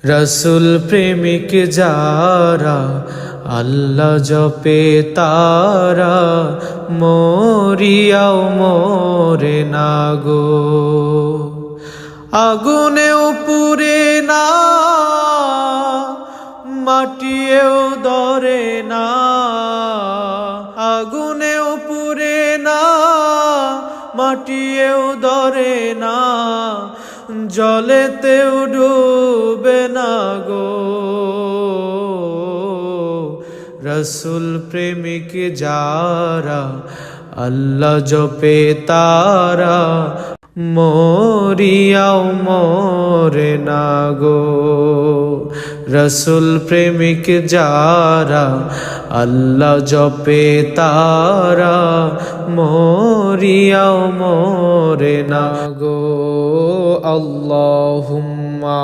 রসুল প্রেমিক যারা আল্লাহ জপে তারা মরিয়াও মোরে না গো। আগুনেও পুড়ে না, মাটিয়েও ধরে না, আগুনেও পুড়ে না, মাটিয়েও ধরে না, জলেতেও ডুবে না গো। রসুল প্রেমিক যারা আল্লাহ জপে তারা মরিয়াও মোরে না গো। রসুল প্রেমিক যারা আল্লাহ জপে তারা মরিয়াও মোরে না গো। আল্লাহুম্মা